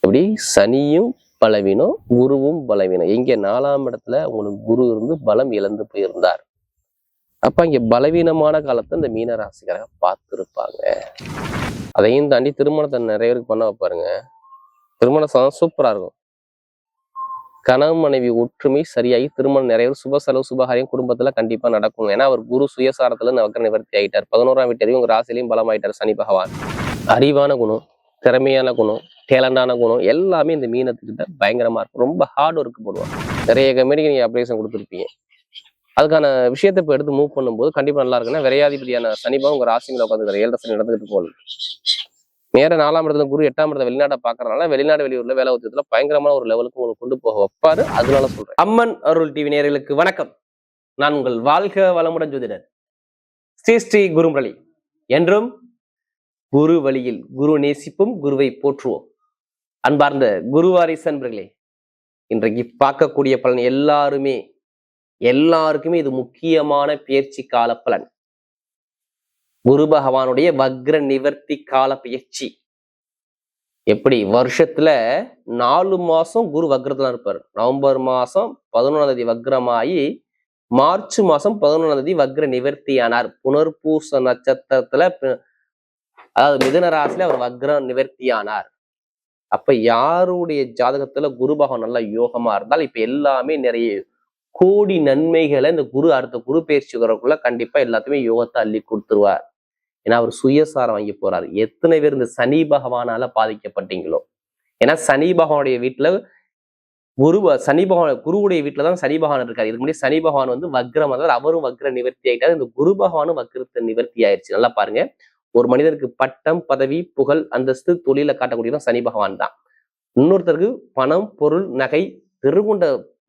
எப்படி சனியும் பலவீனம், குருவும் பலவீனம். எங்க 4ஆம் இடத்துல உங்களுக்கு குரு இருந்து பலம் இழந்து போயிருந்தார். அப்ப இங்க பலவீனமான காலத்தை இந்த மீன ராசிக்காரங்க பார்த்துருப்பாங்க. அதையும் தாண்டி திருமணத்தை நிறைய பேருக்கு பண்ண வைப்பாருங்க. திருமணம் சூப்பரா இருக்கும். கணவன் மனைவி ஒற்றுமை சரியாகி திருமணம் நிறைய சுப செலவு சுபகாரியம் குடும்பத்துல கண்டிப்பா நடக்கும். ஏன்னா அவர் குரு சுயசாரத்துல வக்ர நிவர்த்தி ஆயிட்டார். 11ஆம் வீட்டரையும் உங்க ராசிலையும் பலமாயிட்டார் சனி பகவான். அறிவான குணம், திறமையான குணம், டேலண்டான குணம் எல்லாமே இந்த மீனத்துக்கிட்ட பயங்கரமா இருக்கும். ரொம்ப ஹார்ட் ஒர்க் போடுவாங்க. நிறைய கம்பெனிக்கு நீங்க அப்ளிகேஷன் கொடுத்துருப்பீங்க. அதுக்கான விஷயத்தை இப்போ எடுத்து மூவ் பண்ணும்போது கண்டிப்பா நல்லா இருக்குன்னா விரையாதிபதியான சனிபா உங்க ராசிகளை உட்காந்துக்கிற 7 சனி நடந்துகிட்டு போகுது. நேர 4ஆம் இடத்துல குரு 8ஆம் இடத்துல வெளிநாட்டை பாக்குறதுனால வெளிநாடு வெளியூர்ல வேலை உத்தியத்துல பயங்கரமான ஒரு லெவலுக்கு உங்களுக்கு கொண்டு போக வைப்பாரு. அதனால சொல்றேன். அம்மன் அருள் டிவி நேயர்களுக்கு வணக்கம். நான் உங்கள் வாழ்க வளமுடன் ஜோதிடர் ஸ்ரீ ஸ்ரீ குருமுரளி. என்றும் குரு வழியில் குரு நேசிப்பும் குருவை போற்றுவோம். அன்பார்ந்த குருவாரிசு அன்பர்களே, இன்றைக்கு பார்க்கக்கூடிய பலன் எல்லாருக்குமே இது முக்கியமான பயிற்சி கால பலன். குரு பகவானுடைய வக்ர நிவர்த்தி கால பயிற்சி. எப்படி வருஷத்துல 4 மாசம் குரு வக்ரத்துல இருப்பாரு. நவம்பர் மாசம் 11ஆம் தேதி வக்ரமாயி மார்ச் மாசம் 11ஆம் தேதி வக்ர நிவர்த்தி ஆனார். புனர்பூச நட்சத்திரத்துல, அதாவது மிதுன ராசியில அவர் வக்ர நிவர்த்தி ஆனார். அப்ப யாருடைய ஜாதகத்துல குரு பகவான் நல்லா யோகமா இருந்தால் இப்ப எல்லாமே நிறைய கோடி நன்மைகளை இந்த அடுத்த குரு பயிற்சி வரக்குள்ள கண்டிப்பா எல்லாத்தையுமே யோகத்தை அள்ளி கொடுத்துருவார். ஏன்னா அவர் சுயசாரம் வாங்கி போறாரு. எத்தனை பேர் இந்த சனி பகவானால பாதிக்கப்பட்டீங்களோ? ஏன்னா சனி பகவானுடைய வீட்டுல குருவுடைய வீட்டுலதான் சனி பகவான் இருக்காரு. இதுக்கு முன்னாடி சனி பகவான் வக்ரம், அதாவது அவரும் வக்ர நிவர்த்தி ஆயிட்டாரு. இந்த குரு பகவானும் வக்ரத்தை நிவர்த்தி ஆயிடுச்சு. நல்லா பாருங்க, ஒரு மனிதருக்கு பட்டம், பதவி, புகழ், அந்தஸ்து, தொழில காட்டக்கூடியதான் சனி பகவான் தான். இன்னொருத்தருக்கு பணம், பொருள், நகை, திருகுண்ட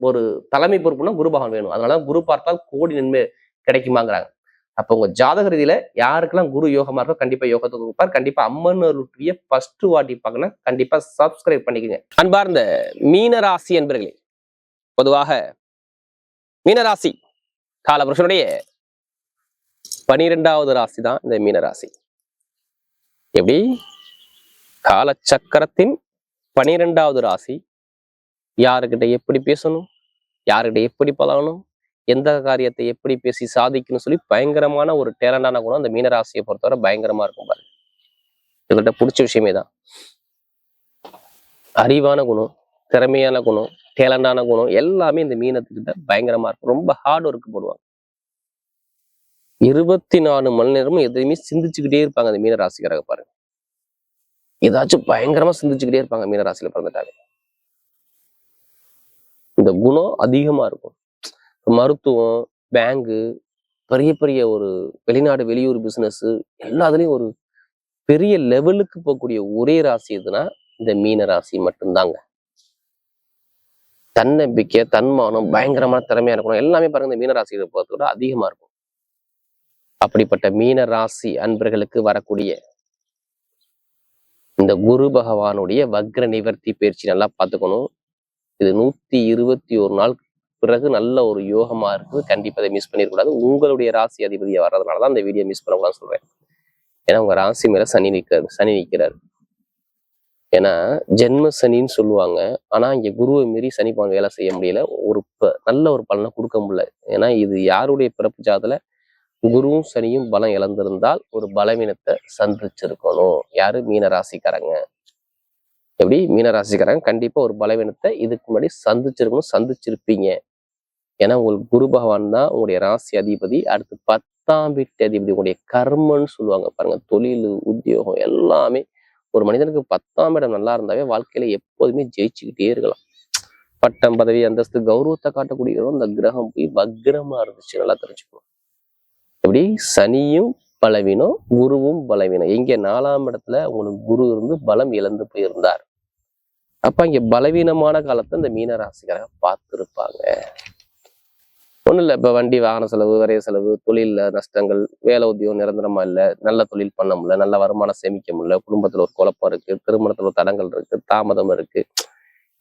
ஒரு தலைமை பொறுப்புனா குரு பகவான் வேணும். அதனாலதான் குரு பார்த்தால் கோடி நன்மை கிடைக்குமாங்கிறாங்க. அப்ப உங்க ஜாதக ரீதியில யாருக்கெல்லாம் குரு யோகமா இருக்கோ கண்டிப்பா யோகத்தை கொடுப்பார். கண்டிப்பா அம்மன் அருள்டிவியை ஃபர்ஸ்ட் வாட்டி பார்க்கணும், கண்டிப்பா சப்ஸ்கிரைப் பண்ணிக்கோங்க. அன்பார்ந்த மீனராசி என்பர்களே, பொதுவாக மீனராசி காலபுருஷனுடைய 12வது ராசி தான் இந்த மீனராசி. எப்படி காலச்சக்கரத்தின் 12வது ராசி. யாருக்கிட்ட எப்படி பேசணும், யாருக்கிட்ட எப்படி பழகணும், எந்த காரியத்தை எப்படி பேசி சாதிக்கணும்னு சொல்லி பயங்கரமான ஒரு டேலண்டான குணம் அந்த மீனராசியை பொறுத்தவரை பயங்கரமா இருக்கும் பாருங்க. இதுகிட்ட பிடிச்ச விஷயமே தான். அறிவான குணம், திறமையான குணம், டேலண்டான குணம் எல்லாமே இந்த மீனத்துக்கிட்ட பயங்கரமா இருக்கும். ரொம்ப ஹார்ட் ஒர்க் போடுவாங்க. 24 மணி நேரமும் எதையுமே சிந்திச்சுக்கிட்டே இருப்பாங்க அந்த மீனராசிக்காரங்க பாருங்க. ஏதாச்சும் பயங்கரமா சிந்திச்சுக்கிட்டே இருப்பாங்க மீனராசியில பிறந்துட்டாங்க. இந்த குணம் அதிகமா இருக்கும். மருத்துவம், பேங்கு, பெரிய பெரிய ஒரு வெளிநாடு வெளியூர் பிசினஸ் எல்லாத்துலயும் ஒரு பெரிய லெவலுக்கு போகக்கூடிய ஒரே ராசி எதுனா இந்த மீன ராசி மட்டும்தாங்க. தன்னம்பிக்கை, தன்மானம், பயங்கரமான திறமையா இருக்கணும் எல்லாமே பாருங்க இந்த மீன ராசியை பொறுத்தவரை அதிகமா இருக்கும். அப்படிப்பட்ட மீன ராசி அன்பர்களுக்கு வரக்கூடிய இந்த குரு பகவானுடைய வக்ர நிவர்த்தி பயிற்சி நல்லா பார்த்துக்கணும். இது 121 நாள் பிறகு நல்ல ஒரு யோகமா இருக்குது. கண்டிப்பா அதை மிஸ் பண்ணிடக்கூடாது. உங்களுடைய ராசி அதிபதியா வர்றதுனாலதான் இந்த வீடியோ மிஸ் பண்ணக்கூடாதுன்னு சொல்றேன். ஏன்னா உங்க ராசி மேல சனி நிற்கிறாரு. ஏன்னா ஜென்ம சனின்னு சொல்லுவாங்க. ஆனா இங்க குருவை மீறி சனி பகவான் வேலை செய்ய முடியல. நல்ல ஒரு பலனை கொடுக்க முடியல. ஏன்னா இது யாருடைய பிறப்பு ஜாதத்துல குருவும் சனியும் பலம் இழந்திருந்தால் ஒரு பலவீனத்தை சந்திச்சிருக்கணும். யாரு? மீனராசிக்காரங்க. எப்படி? மீனராசிக்காரங்க கண்டிப்பா ஒரு பலவீனத்தை இதுக்கு முன்னாடி சந்திச்சிருப்பீங்க. ஏன்னா உங்களுக்கு குரு பகவான் தான் உங்களுடைய ராசி அதிபதி. அடுத்து 10ஆம் வீட்டு அதிபதி உங்களுடைய கர்மன்னு சொல்லுவாங்க பாருங்க. தொழில், உத்தியோகம் எல்லாமே ஒரு மனிதனுக்கு 10ஆம் இடம் நல்லா இருந்தாவே வாழ்க்கையில எப்போதுமே ஜெயிச்சுக்கிட்டே இருக்கலாம். பட்டம், பதவி, அந்தஸ்து, கௌரவத்தை காட்டக்கூடியதும் அந்த கிரகம் போய் வக்ரமா இருந்துச்சு. நல்லா தெரிஞ்சுக்கணும். எப்படி? சனியும் பலவீனம், குருவும் பலவீனம். எங்க 4ஆம் இடத்துல உங்களுக்கு குரு இருந்து பலம் இழந்து போயிருந்தார். அப்ப இங்க பலவீனமான காலத்தை இந்த மீனராசிக்காரங்க பார்த்துருப்பாங்க. ஒண்ணும் இல்லை, இப்ப வண்டி வாகன செலவு, வரைய செலவு, தொழில நஷ்டங்கள், வேலை உத்தியோகம் நிரந்தரமா இல்லை, நல்ல தொழில் பண்ண முடியல, நல்ல வருமானம் சேமிக்க முடியல, குடும்பத்துல ஒரு குழப்பம் இருக்கு, திருமணத்துல ஒரு தடங்கள் இருக்கு, தாமதம் இருக்கு.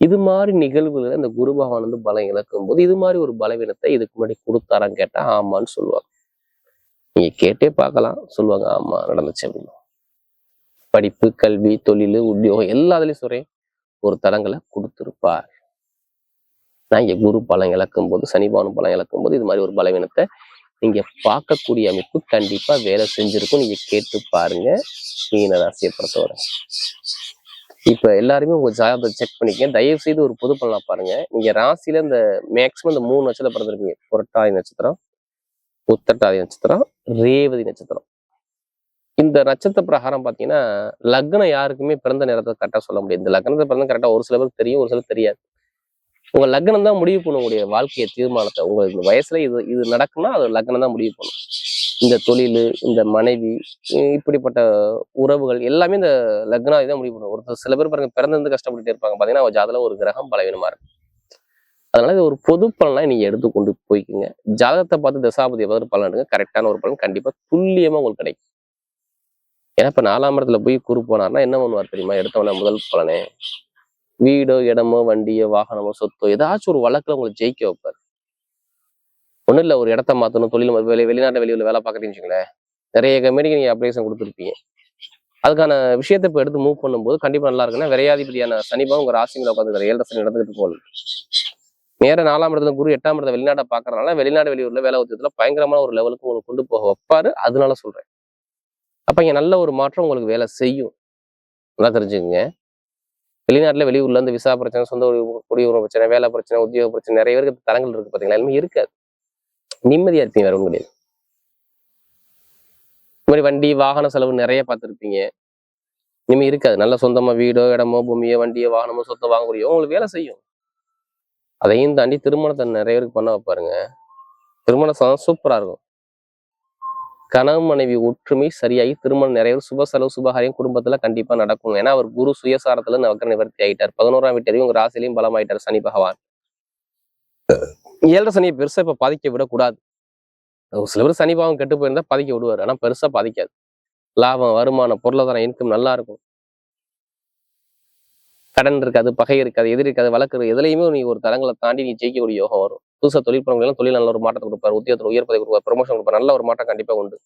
இது மாதிரி நிகழ்வுகளை இந்த குரு பகவான் பலம் இழக்கும் போது இது மாதிரி ஒரு பலவீனத்தை இதுக்கு முன்னாடி கொடுத்தாரான்னு கேட்டா ஆமான்னு சொல்லுவாங்க. நீங்க கேட்டே பார்க்கலாம், சொல்லுவாங்க ஆமா நடந்துச்சு அப்படின்னு. படிப்பு, கல்வி, தொழில், உத்தியோகம் எல்லாத்துலயும் சொல்றேன். ஒரு தடங்களை கொடுத்திருப்பார். நான் இங்க குரு பலம் இழக்கும் போது, சனிபானு பலம் இழக்கும் போது இது மாதிரி ஒரு பலவீனத்தை நீங்க பார்க்கக்கூடிய அமைப்பு கண்டிப்பா வேலை செஞ்சிருக்கும். நீங்க கேட்டு பாருங்க. மீன ராசியை பொறுத்தவரை இப்ப எல்லாருமே உங்க ஜாதகத்தை செக் பண்ணிக்கங்க. தயவு செய்து ஒரு பொது பலனா பாருங்க. நீங்க ராசியில இந்த மேக்சிமம் இந்த 3 நட்சத்திரம் பிறந்திருக்கீங்க. புரட்டாதி நட்சத்திரம், உத்திரட்டாதி நட்சத்திரம், ரேவதி நட்சத்திரம். இந்த நட்சத்திர பிரகாரம் பாத்தீங்கன்னா லக்னம் யாருக்குமே பிறந்த நேரத்தை கரெக்டா சொல்ல முடியாது. இந்த லக்னத்தை பிறந்த கரெக்டா ஒரு சில பேருக்கு தெரியும், ஒரு சிலருக்கு தெரியாது. உங்க லக்னம் தான் முடிவு பண்ணும் உங்களுடைய வாழ்க்கையை தீர்மானத்தை. உங்க இந்த வயசுல இது நடக்கும்னா அது லக்னம் தான் முடிவு பண்ணும். இந்த தொழில், இந்த மனைவி, இப்படிப்பட்ட உறவுகள் எல்லாமே இந்த லக்னாதி தான் முடிவு பண்ணும். ஒரு சில பேர் பாருங்க பிறந்திருந்து கஷ்டப்பட்டுட்டே இருப்பாங்க. பாத்தீங்கன்னா அவன் ஜாதகம் ஒரு கிரகம் பலவீனமா இருக்கும். அதனால இது ஒரு பொது பலனா நீங்க எடுத்து கொண்டு போய்க்குங்க. ஜாதகத்தை பார்த்து தசாபதி ஏதாவது பலன் எடுங்க. கரெக்டான ஒரு பலன் கண்டிப்பா துல்லியமா உங்களுக்கு கிடைக்கும். ஏன்னா இப்ப 4ஆம் இடத்துல போய் குரு போனார்னா என்ன பண்ணுவார் தெரியுமா? எடுத்தவன முதல் பலனே வீடோ, இடமோ, வண்டியோ, வாகனமோ, சொத்தோ ஏதாச்சும் ஒரு வழக்குல உங்களை ஜெயிக்க வைப்பார். ஒண்ணும் இல்ல, ஒரு இடத்த மாத்தணும், தொழில் வெளிநாட்டு வெளியூர்ல வேலை பார்க்கறீங்கன்னு வச்சுங்களேன், நிறைய கம்பெனிக்கு நீங்க அப்ளிகேஷன் கொடுத்துருப்பீங்க. அதுக்கான விஷயத்தை இப்ப எடுத்து மூவ் பண்ணும்போது கண்டிப்பா நல்லா இருக்குன்னா, விரையாதிபதியான சனிபாவம் உங்க ராசியில உட்காந்து 7 சனி நடந்துகிட்டு போகுது. நேர 4ஆம் இடத்துல குரு 8ஆம் இடத்துல வெளிநாட்டை பாக்குறதுனால வெளிநாடு வெளியூர்ல வேலை உத்தியத்துல பயங்கரமான ஒரு லெவலுக்கு உங்களுக்கு கொண்டு போக வைப்பாரு. அதனால சொல்றேன். அப்ப இங்க நல்ல ஒரு மாற்றம் உங்களுக்கு வேலை செய்யும். நல்லா தெரிஞ்சுக்கங்க. வெளிநாட்டுல வெளியூர்ல இருந்து விசா பிரச்சனை, சொந்த குடியுரிமை பிரச்சனை, வேலை பிரச்சனை, உத்தியோக பிரச்சனை, நிறைய பேருக்கு தரங்கள் இருக்கு பாத்தீங்களா? எல்லாமே இருக்காது. நிம்மதியா இருப்பீங்க, வேற ஒன்றும் கிடையாது. இந்த மாதிரி வண்டி வாகன செலவு நிறைய பார்த்துருப்பீங்க. இனிமே இருக்காது. நல்ல சொந்தமா வீடோ, இடமோ, பூமியோ, வண்டியோ, வாகனமோ, சொத்தை வாங்கக்கூடிய உங்களுக்கு வேலை செய்யும். அதையும் தாண்டி திருமணத்தை நிறைய பேருக்கு பண்ண வைப்பாருங்க. திருமணம் சூப்பரா இருக்கும். கணவன் மனைவி ஒற்றுமை சரியாகி திருமணம் நிறைய சுப செலவு சுபகாரியம் குடும்பத்துல கண்டிப்பா நடக்கும். ஏன்னா அவர் குரு சுயசாரத்துல வக்ர நிவர்த்தி ஆகிட்டார். 11ஆம் வீட்டையும் உங்க ராசிலையும் பலம் ஆயிட்டார் சனி பகவான். 7 சனியை பெருசா இப்ப பாதிக்க விடக்கூடாது. ஒரு சில பேர் சனி பாவம் கெட்டு போயிருந்தா பாதிக்க விடுவாரு. ஆனா பெருசா பாதிக்காது. லாபம், வருமானம், பொருளாதாரம், இன்கம் நல்லா இருக்கும். கடன் இருக்காது, பகை இருக்காது, எதிரி இருக்காது, வழக்கு எதுலையுமே நீ ஒரு தரங்களை தாண்டி நீ ஜெயிக்கக்கூடிய யோகம் வரும். புதுசா தொழில் பண்ணவங்க தொழில் நல்ல ஒரு மாற்றத்தை கொடுப்பாரு, உத்தியோகத்தில் உயர் பதவி கொடுப்பாரு, ப்ரொமோஷன் கொடுப்பாரு, நல்ல ஒரு மாற்றம் கண்டிப்பா உண்டு.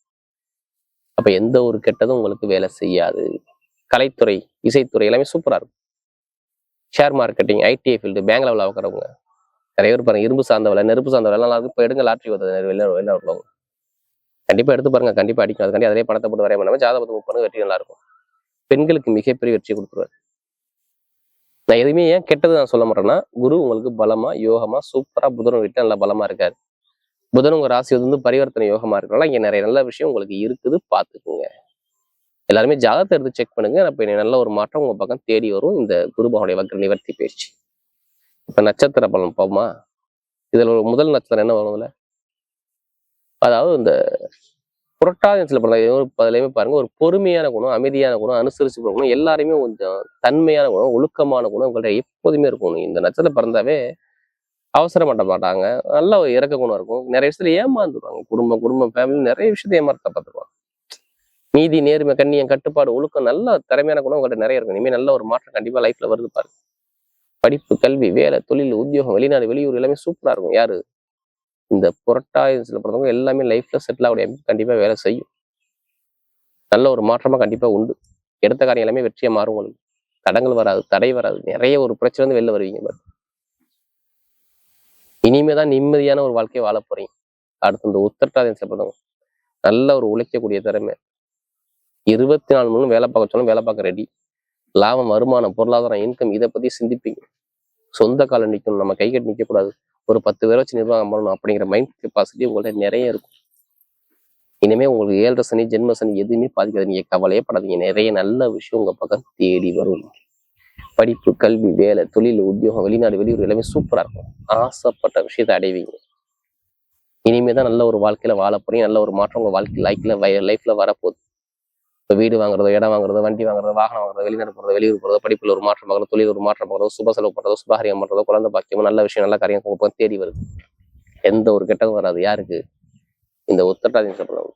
அப்ப எந்த ஒரு கெட்டதும் உங்களுக்கு வேலை செய்யாது. கலைத்துறை, இசைத்துறை எல்லாமே சூப்பரா இருக்கும். Share marketing, ITI field, bank லெவலில் வைக்கிறவங்க நிறைய பேர் பாருங்க. இரும்பு சார்ந்த வேலை, நெருப்பு சார்ந்த வேலை நல்லா இருக்கும். இப்போ எடுங்க, லாட்ரி வருது வெளில உள்ளவங்க கண்டிப்பா எடுத்து பாருங்க, கண்டிப்பா அடிக்கும். அதுக்காண்டி அதிலே பணத்தை போட்டு வரைய பண்ணாம ஜாதகத்தை மூவ் பண்ணுங்க, வெற்றி நல்லா இருக்கும். பெண்களுக்கு மிகப்பெரிய வெற்றி கொடுத்துருவாரு. நான் எதுவுமே ஏன் கெட்டது நான் சொல்ல மாட்டேன்னா, குரு உங்களுக்கு பலமா யோகமா சூப்பரா புதன் விட்டு நல்லா பலமா இருக்காரு. புதன் உங்க ராசி வந்து பரிவர்த்தனை யோகமா இருக்கனால இங்க நிறைய நல்ல விஷயம் உங்களுக்கு இருக்குது, பாத்துக்குங்க. எல்லாருமே ஜாதகத்தை எடுத்து செக் பண்ணுங்க. அப்ப நல்ல ஒரு மாற்றம் உங்க பக்கம் தேடி வரும் இந்த குரு பகவானுடைய வக்ர நிவர்த்தி பயிற்சி. இப்ப நட்சத்திர பலன் போமா. இதுல ஒரு முதல் நட்சத்திரம் என்ன வரும்ல, அதாவது இந்த புரட்டாதி அதுலயுமே பாருங்க, ஒரு பொறுமையான குணம், அமைதியான குணம், அனுசரிச்சு குணம், எல்லாருமே கொஞ்சம் தன்மையான குணம், ஒழுக்கமான குணம் உங்கள்ட்ட எப்போதுமே இருக்கும். இந்த நட்சத்திரம் பிறந்தாவே அவசரப்பட மாட்டாங்க, நல்ல ஒரு இறக்க குணம் இருக்கும். நிறைய விஷயத்துல ஏமாந்துருவாங்க. குடும்பம் ஃபேமிலி நிறைய விஷயத்த ஏமாத்த பார்த்துருவாங்க. நீதி, நேர்மை, கண்ணியம், கட்டுப்பாடு, ஒழுக்கம், நல்ல திறமையான குணம் உங்கள்ட்ட நிறைய இருக்கும். இனிமேல் நல்ல ஒரு மாற்றம் கண்டிப்பா லைஃப்ல வருது பாருங்க. படிப்பு, கல்வி, வேலை, தொழில், உத்தியோகம், வெளிநாடு வெளியூர் எல்லாமே சூப்பரா இருக்கும். யாரு இந்த புரட்டாதில பிறந்தவங்க எல்லாமே லைஃப்ல செட்டில் ஆகக்கூடிய கண்டிப்பா வேலை செய்யும். நல்ல ஒரு மாற்றமா கண்டிப்பா உண்டு. எடுத்த காரியம் எல்லாமே வெற்றியா மாறும். உங்களுக்கு தடங்கள் வராது, தடை வராது. நிறைய ஒரு பிரச்சனை வந்து வெளில வருவீங்க பாரு. இனிமேதான் நிம்மதியான ஒரு வாழ்க்கையை வாழ போறீங்க. அடுத்து இந்த உத்திரட்டாதி பிறந்தவங்க நல்ல ஒரு உழைக்கக்கூடிய திறமை, 24 மணி வேலை பார்க்க சொன்னாலும் வேலை பார்க்க ரெடி. லாபம், வருமானம், பொருளாதாரம், இன்கம் இதை பத்தி சிந்திப்பீங்க. சொந்த காலம் நிற்கணும், நம்ம கை கட்டி நிற்க கூடாது, ஒரு 10 பேரை வச்சு நிர்வாகம் பண்ணணும் அப்படிங்கிற மைண்ட் கெப்பாசிட்டி உங்கள்ட்ட நிறைய இருக்கும். இனிமே உங்களுக்கு 7 சனி, ஜென்ம சனி எதுவுமே பாதிக்காது. நீங்க கவலையே படாதீங்க. நிறைய நல்ல விஷயம் உங்க பக்கம் தேடி வரும். படிப்பு, கல்வி, வேலை, தொழில், உத்தியோகம், வெளிநாடு வெளியூர் எல்லாமே சூப்பரா இருக்கும். ஆசைப்பட்ட விஷயத்தை அடைவீங்க. இனிமேதான் நல்ல ஒரு வாழ்க்கையில வாழ போறீங்க. நல்ல ஒரு மாற்றம் உங்க வாழ்க்கை லைஃப்ல வரப்போகுது. இப்போ வீடு வாங்குறதோ, இடம் வாங்குறதோ, வண்டி வாங்குறதோ, வாகனம் வாங்குறதோ, வெளிநாடு போறதோ, வெளியூர் போறதோ, படிப்புல ஒரு மாற்றம் பார்க்கறதோ, தொழில் ஒரு மாற்றம் பார்க்கறதோ, சுப செலவு பண்றதோ, சுபகாரியம் பண்றதோ, குழந்தை பாக்கியமோ, நல்ல விஷயம், நல்ல காரியம் உங்க பக்கம் தேடி வருது. எந்த ஒரு கெட்டதும் வராது. யாருக்கு? இந்த உத்திரட்டாதி பிறந்தவங்க.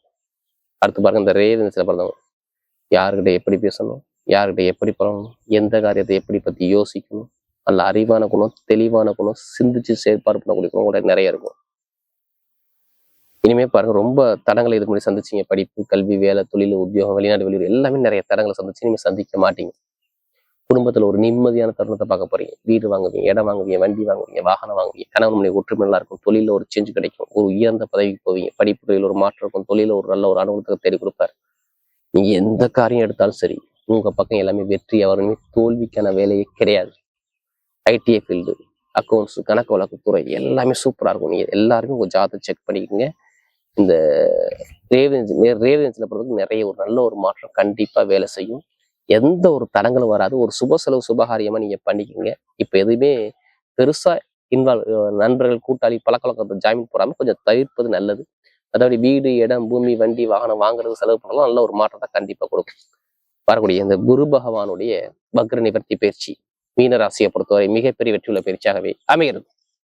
அடுத்து பாருங்க, இந்த ரேவதி பிறந்தவங்க யாருக்கிட்ட எப்படி பேசணும், யாருக்கிட்ட எப்படி பண்ணணும், எந்த காரியத்தை எப்படி பத்தி யோசிக்கணும், நல்ல அறிவான குணம், தெளிவான குணம், சிந்திச்சு செயற்பாடு பண்ணக்கூடிய குணம் கூட நிறைய இருக்கும். இனிமே பாருங்க, ரொம்ப தடங்களை இதுக்கு முன்னாடி சந்திச்சீங்க. படிப்பு, கல்வி, வேலை, தொழில், உத்தியோகம், வெளிநாடு வெளியூர் எல்லாமே நிறைய தடங்களை சந்திச்சு இனிமே சந்திக்க மாட்டீங்க. குடும்பத்துல ஒரு நிம்மதியான தருணத்தை பார்க்க போறீங்க. வீடு வாங்குவீங்க, இடம் வாங்குவீங்க, வண்டி வாங்குவீங்க, வாகனம் வாங்குவீங்க, கணவன் மனைவி ஒற்றுமை நல்லா இருக்கும், தொழில ஒரு சேஞ்ச் கிடைக்கும், ஒரு உயர்ந்த பதவிக்கு போவீங்க, படிப்புகளில் ஒரு மாற்றம் இருக்கும், தொழில ஒரு நல்ல ஒரு அனுபவத்தை தேடி கொடுப்பாரு. நீங்க எந்த காரியம் எடுத்தாலும் சரி, உங்க பக்கம் எல்லாமே வெற்றி அவருமே, தோல்விக்கான வேலையே கிடையாது. ஐடிஐ ஃபீல்டு, அக்கௌண்ட்ஸ், கணக்கு வழக்கு துறை எல்லாமே சூப்பரா இருக்கும். நீங்க எல்லாருமே உங்க ஜாதகத்தை செக் பண்ணிக்கோங்க. இந்த ரேவன்ஸ்ல பொறுத்தவரைக்கும் நிறைய ஒரு நல்ல ஒரு மாற்றம் கண்டிப்பா வேலை செய்யும். எந்த ஒரு தடங்களும் வராது. ஒரு சுப செலவு சுபகாரியமா நீங்க பண்ணிக்கோங்க. இப்ப எதுவுமே பெருசா நண்பர்கள், கூட்டாளி, பழக்கவழக்கத்தை ஜாமீன் போடாம கொஞ்சம் தவிர்ப்பது நல்லது. அதாவது வீடு, இடம், பூமி, வண்டி, வாகனம் வாங்குறது, செலவு பண்ணலாம் நல்ல ஒரு மாற்றத்தை கண்டிப்பா கொடுக்கும். வரக்கூடிய இந்த குரு பகவானுடைய வக்ர நிவர்த்தி பயிற்சி மீன ராசியை பொறுத்தவரை மிகப்பெரிய வெற்றியுள்ள பயிற்சியாகவே அமைகிறது.